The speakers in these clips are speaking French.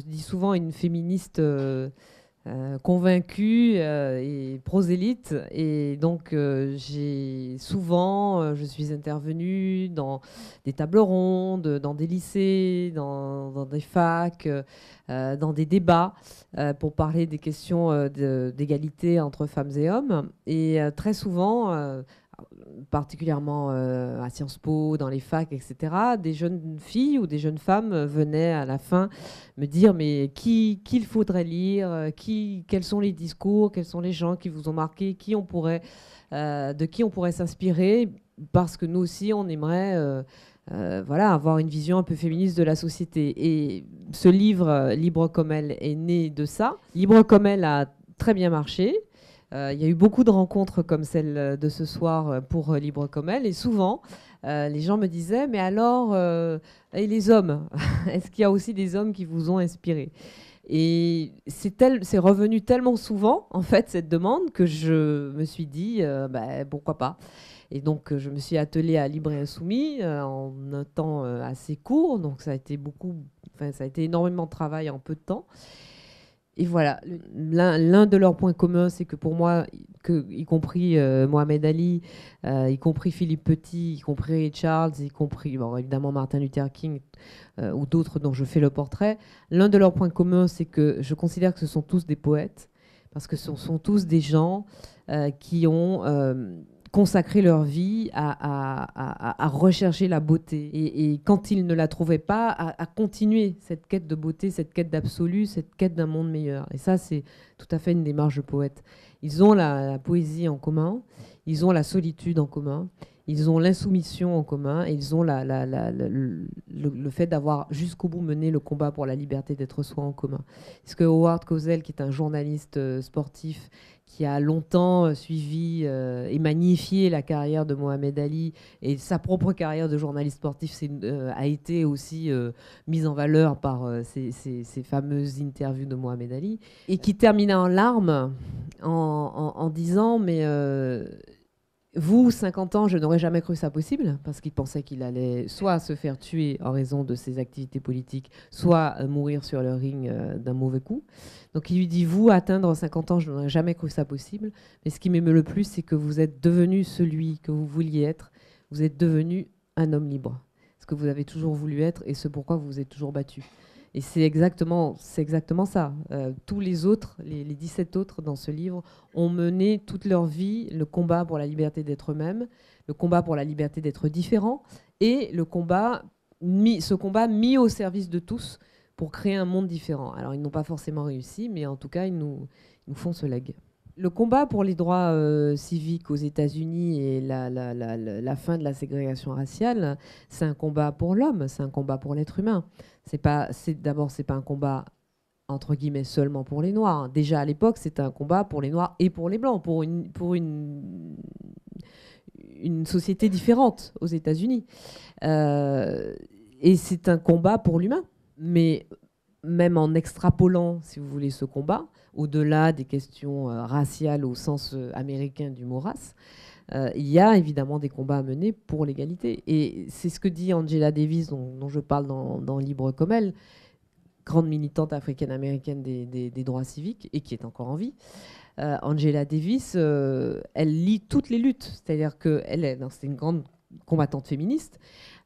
dis souvent une féministe convaincue et prosélyte. Et donc, je suis intervenue dans des tables rondes, dans des lycées, dans des facs, dans des débats pour parler des questions d'égalité entre femmes et hommes. Et très souvent, particulièrement à Sciences Po, dans les facs, etc., des jeunes filles ou des jeunes femmes venaient à la fin me dire mais qu'il faudrait lire, quels sont les discours, quels sont les gens qui vous ont marqué, de qui on pourrait s'inspirer, parce que nous aussi on aimerait voilà, avoir une vision un peu féministe de la société. Et ce livre, Libre comme elle, est né de ça. Libre comme elle a très bien marché. Il y a eu beaucoup de rencontres comme celle de ce soir pour Libre comme elle. Et souvent, les gens me disaient, mais alors, et les hommes est-ce qu'il y a aussi des hommes qui vous ont inspiré? Et c'est revenu tellement souvent, en fait, cette demande, que je me suis dit, pourquoi pas? Et donc, je me suis attelée à Libre et Insoumis en un temps assez court. Donc, ça a été énormément de travail en peu de temps. Et voilà, l'un de leurs points communs, c'est que pour moi, y compris Mohamed Ali, y compris Philippe Petit, y compris Charles, y compris évidemment Martin Luther King ou d'autres dont je fais le portrait, l'un de leurs points communs, c'est que je considère que ce sont tous des poètes, parce que ce sont tous des gens qui ont consacré leur vie à rechercher la beauté. Et quand ils ne la trouvaient pas, à continuer cette quête de beauté, cette quête d'absolu, cette quête d'un monde meilleur. Et ça, c'est tout à fait une démarche de poète. Ils ont la poésie en commun, ils ont la solitude en commun, ils ont l'insoumission en commun, et ils ont le fait d'avoir jusqu'au bout mené le combat pour la liberté d'être soi en commun. Parce que Howard Cosell, qui est un journaliste sportif, qui a longtemps suivi et magnifié la carrière de Mohamed Ali, et sa propre carrière de journaliste sportif a été aussi mise en valeur par ces fameuses interviews de Mohamed Ali, et qui termina en larmes en disant mais vous, 50 ans, je n'aurais jamais cru ça possible, parce qu'il pensait qu'il allait soit se faire tuer en raison de ses activités politiques, soit mourir sur le ring d'un mauvais coup. Donc il lui dit, vous, atteindre 50 ans, je n'aurais jamais cru ça possible. Mais ce qui m'émeut le plus, c'est que vous êtes devenu celui que vous vouliez être. Vous êtes devenu un homme libre. Ce que vous avez toujours voulu être et ce pourquoi vous vous êtes toujours battu. Et c'est exactement ça. Tous les autres, les 17 autres dans ce livre, ont mené toute leur vie le combat pour la liberté d'être eux-mêmes, le combat pour la liberté d'être différents, et ce combat mis au service de tous pour créer un monde différent. Alors, ils n'ont pas forcément réussi, mais en tout cas, ils nous font ce legs. Le combat pour les droits civiques aux États-Unis et la fin de la ségrégation raciale, c'est un combat pour l'homme, c'est un combat pour l'être humain. D'abord, c'est pas un combat entre guillemets seulement pour les Noirs. Déjà à l'époque, c'était un combat pour les Noirs et pour les Blancs, pour une société différente aux États-Unis. Et c'est un combat pour l'humain. Mais même en extrapolant, si vous voulez, ce combat, au-delà des questions raciales au sens américain du mot race, il y a évidemment des combats à mener pour l'égalité. Et c'est ce que dit Angela Davis, dont je parle dans Libre comme elle, grande militante africaine-américaine des droits civiques, et qui est encore en vie. Angela Davis, elle lit toutes les luttes. C'est-à-dire c'est une grande combattante féministe,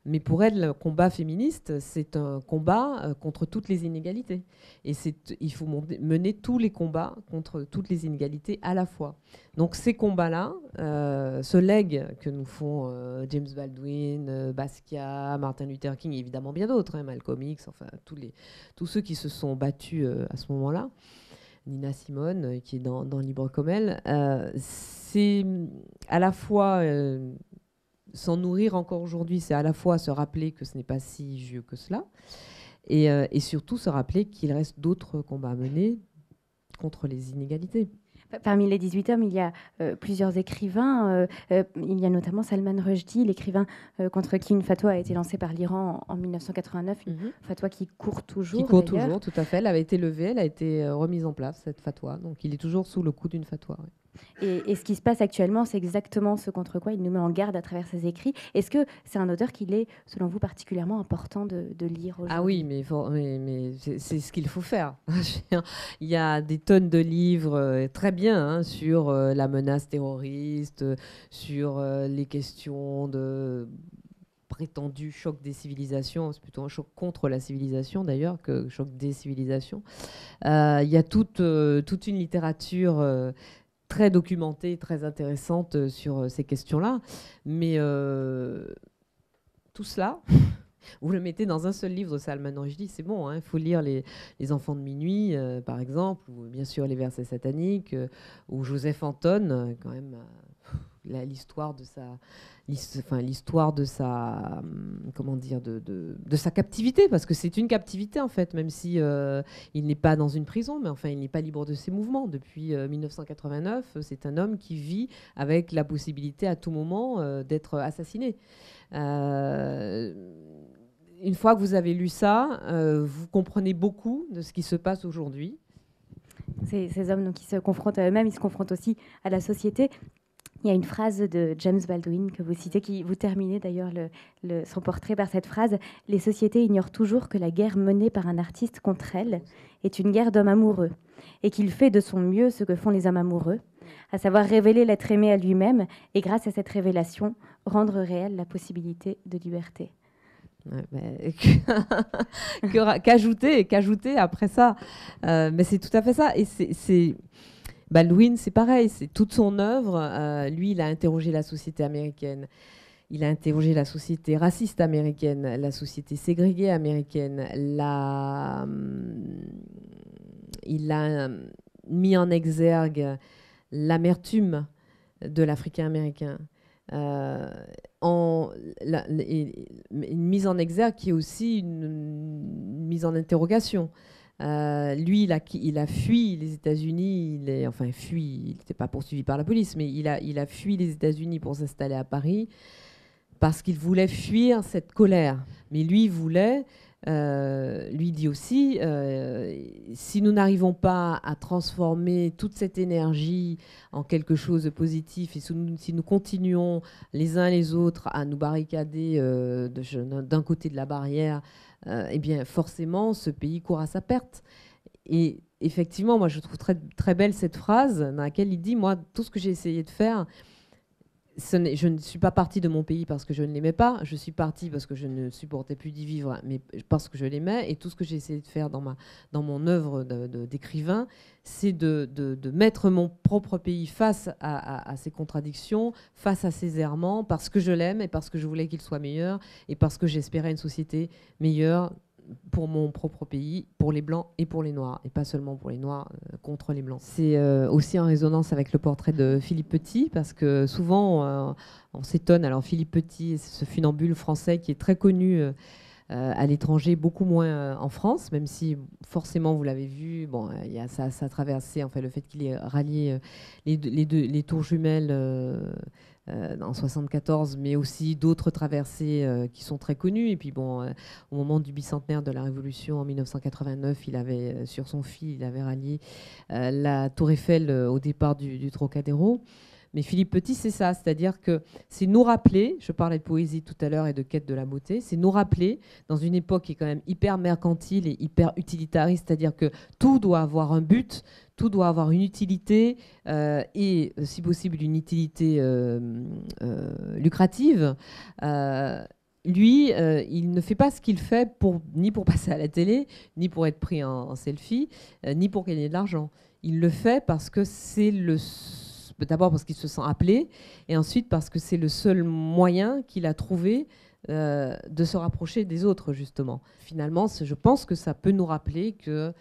mais pour elle, le combat féministe, c'est un combat contre toutes les inégalités. Et il faut mener tous les combats contre toutes les inégalités à la fois. Donc ces combats-là, ce legs que nous font James Baldwin, Basquiat, Martin Luther King, et évidemment bien d'autres, Malcolm X, enfin tous ceux qui se sont battus à ce moment-là, Nina Simone, qui est dans Libre comme elle, c'est à la fois... s'en nourrir encore aujourd'hui, c'est à la fois se rappeler que ce n'est pas si vieux que cela, et surtout se rappeler qu'il reste d'autres combats à mener contre les inégalités. Parmi les 18 hommes, il y a plusieurs écrivains. Il y a notamment Salman Rushdie, l'écrivain contre qui une fatwa a été lancée par l'Iran en 1989, une fatwa qui court toujours. Qui court toujours, tout à fait. Elle avait été levée, elle a été remise en place, cette fatwa. Donc il est toujours sous le coup d'une fatwa. Oui. Et ce qui se passe actuellement, c'est exactement ce contre quoi il nous met en garde à travers ses écrits. Est-ce que c'est un auteur qu'il est, selon vous, particulièrement important de lire aujourd'hui? Ah oui, mais c'est ce qu'il faut faire. Il y a des tonnes de livres très bien sur la menace terroriste, sur les questions de prétendu choc des civilisations. C'est plutôt un choc contre la civilisation d'ailleurs que choc des civilisations. Il y a toute une littérature très documentée, très intéressante sur ces questions-là. Mais tout cela, vous le mettez dans un seul livre de Salman Rushdie, c'est bon. Il faut lire les Enfants de minuit, par exemple, ou bien sûr les Versets sataniques, ou Joseph Anton, quand même, l'histoire de sa, comment dire, de sa captivité, parce que c'est une captivité en fait, même si il n'est pas dans une prison, mais enfin il n'est pas libre de ses mouvements depuis 1989. C'est un homme qui vit avec la possibilité à tout moment d'être assassiné. Une fois que vous avez lu ça, vous comprenez beaucoup de ce qui se passe aujourd'hui. Ces hommes donc, qui se confrontent à eux-mêmes, ils se confrontent aussi à la société. Il y a une phrase de James Baldwin que vous citez, qui vous terminez d'ailleurs son portrait par cette phrase. « Les sociétés ignorent toujours que la guerre menée par un artiste contre elles est une guerre d'hommes amoureux et qu'il fait de son mieux ce que font les hommes amoureux, à savoir révéler l'être aimé à lui-même et grâce à cette révélation, rendre réelle la possibilité de liberté. » Ouais, qu'ajouter après ça, mais c'est tout à fait ça. Et Baldwin, c'est pareil, c'est toute son œuvre. Lui, il a interrogé la société américaine, il a interrogé la société raciste américaine, la société ségrégée américaine. Il a mis en exergue l'amertume de l'Africain américain. Une mise en exergue qui est aussi une mise en interrogation. Lui, il a fui les États-Unis. Il n'était pas poursuivi par la police, mais il a fui les États-Unis pour s'installer à Paris parce qu'il voulait fuir cette colère. Mais lui dit aussi, si nous n'arrivons pas à transformer toute cette énergie en quelque chose de positif, et si nous continuons les uns les autres à nous barricader d'un côté de la barrière, eh bien forcément ce pays court à sa perte. Et effectivement, moi je trouve très, très belle cette phrase dans laquelle il dit, moi tout ce que j'ai essayé de faire, je ne suis pas partie de mon pays parce que je ne l'aimais pas, je suis partie parce que je ne supportais plus d'y vivre, mais parce que je l'aimais. Et tout ce que j'ai essayé de faire dans mon œuvre d'écrivain, c'est de mettre mon propre pays face à ses contradictions, face à ses errements, parce que je l'aime et parce que je voulais qu'il soit meilleur et parce que j'espérais une société meilleure pour mon propre pays, pour les Blancs et pour les Noirs, et pas seulement pour les Noirs contre les Blancs. C'est aussi en résonance avec le portrait de Philippe Petit, parce que souvent on s'étonne. Alors Philippe Petit, c'est ce funambule français qui est très connu à l'étranger, beaucoup moins en France, même si forcément vous l'avez vu, bon, il y a ça a traversé en fait, le fait qu'il ait rallié les tours jumelles en 74, mais aussi d'autres traversées qui sont très connues. Et puis bon, au moment du bicentenaire de la Révolution en 1989, il avait sur son fil, il avait rallié la Tour Eiffel au départ du Trocadéro. Mais Philippe Petit, c'est ça, c'est-à-dire que c'est nous rappeler, je parlais de poésie tout à l'heure et de quête de la beauté, c'est nous rappeler, dans une époque qui est quand même hyper mercantile et hyper utilitariste, c'est-à-dire que tout doit avoir un but, tout doit avoir une utilité et, si possible, une utilité lucrative. Lui, il ne fait pas ce qu'il fait ni pour passer à la télé, ni pour être pris en selfie, ni pour gagner de l'argent. Il le fait parce que c'est d'abord parce qu'il se sent appelé, et ensuite parce que c'est le seul moyen qu'il a trouvé de se rapprocher des autres, justement. Finalement, je pense que ça peut nous rappeler que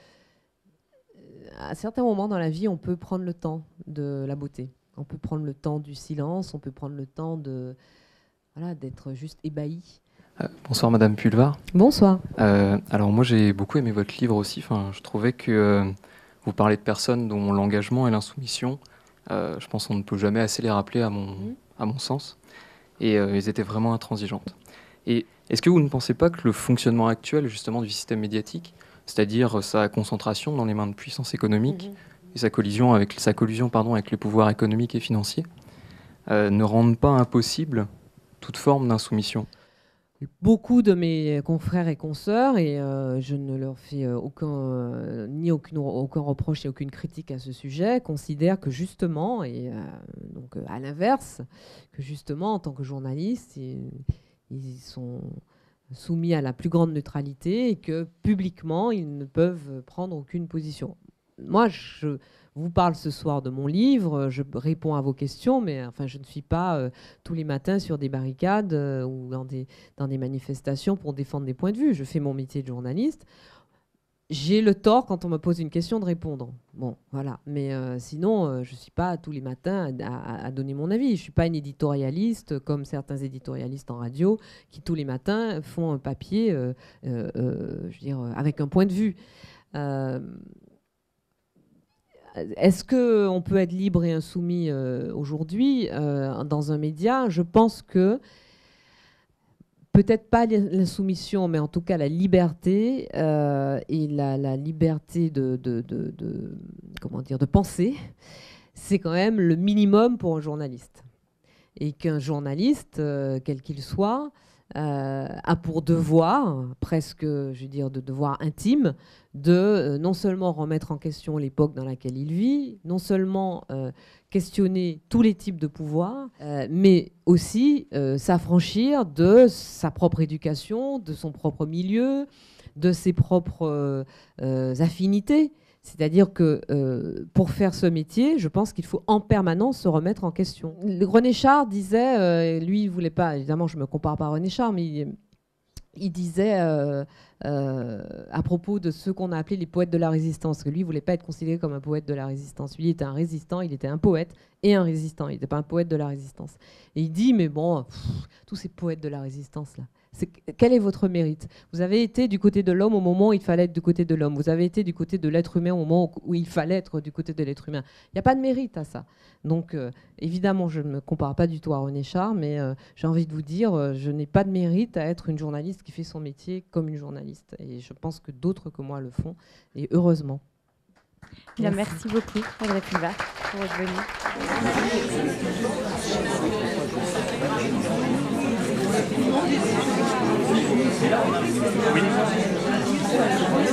à certains moments dans la vie, on peut prendre le temps de la beauté. On peut prendre le temps du silence, on peut prendre le temps d'être juste ébahi. Bonsoir Madame Pulvar. Bonsoir. Alors moi j'ai beaucoup aimé votre livre aussi. Je trouvais que vous parlez de personnes dont l'engagement et l'insoumission, je pense qu'on ne peut jamais assez les rappeler à mon sens. Et elles étaient vraiment intransigeantes. Et est-ce que vous ne pensez pas que le fonctionnement actuel justement du système médiatique, c'est-à-dire sa concentration dans les mains de puissance économique, et sa collusion avec les pouvoirs économiques et financiers ne rendent pas impossible toute forme d'insoumission. Beaucoup de mes confrères et consoeurs, et je ne leur fais aucun reproche et aucune critique à ce sujet, considèrent que justement, et donc à l'inverse, que justement en tant que journalistes, ils sont soumis à la plus grande neutralité et que publiquement, ils ne peuvent prendre aucune position. Moi, je vous parle ce soir de mon livre, je réponds à vos questions, mais enfin, je ne suis pas tous les matins sur des barricades ou dans des manifestations pour défendre des points de vue. Je fais mon métier de journaliste. J'ai le tort, quand on me pose une question, de répondre. Bon, voilà. Mais sinon, je ne suis pas tous les matins à donner mon avis. Je ne suis pas une éditorialiste comme certains éditorialistes en radio qui, tous les matins, font un papier je veux dire, avec un point de vue. Est-ce qu'on peut être libre et insoumis aujourd'hui dans un média? Je pense que peut-être pas l'insoumission, mais en tout cas la liberté et la liberté comment dire, de penser, c'est quand même le minimum pour un journaliste. Et qu'un journaliste, quel qu'il soit, a pour devoir, presque, je veux dire, de devoir intime, de non seulement remettre en question l'époque dans laquelle il vit, non seulement questionner tous les types de pouvoirs, mais aussi s'affranchir de sa propre éducation, de son propre milieu, de ses propres affinités. C'est-à-dire que pour faire ce métier, je pense qu'il faut en permanence se remettre en question. René Char disait, lui, il ne voulait pas, évidemment, je ne me compare pas à René Char, mais il disait à propos de ceux qu'on a appelés les poètes de la résistance, que lui, il ne voulait pas être considéré comme un poète de la résistance. Lui, il était un résistant, il était un poète et un résistant. Il n'était pas un poète de la résistance. Et il dit, mais bon, tous ces poètes de la résistance, là, quel est votre mérite? Vous avez été du côté de l'homme au moment où il fallait être du côté de l'homme. Vous avez été du côté de l'être humain au moment où il fallait être du côté de l'être humain. Il n'y a pas de mérite à ça. Donc, évidemment, je ne me compare pas du tout à René Char, mais j'ai envie de vous dire, je n'ai pas de mérite à être une journaliste qui fait son métier comme une journaliste. Et je pense que d'autres que moi le font, et heureusement. Bien, merci beaucoup, Audrey Pulvar, pour votre venue. Oui.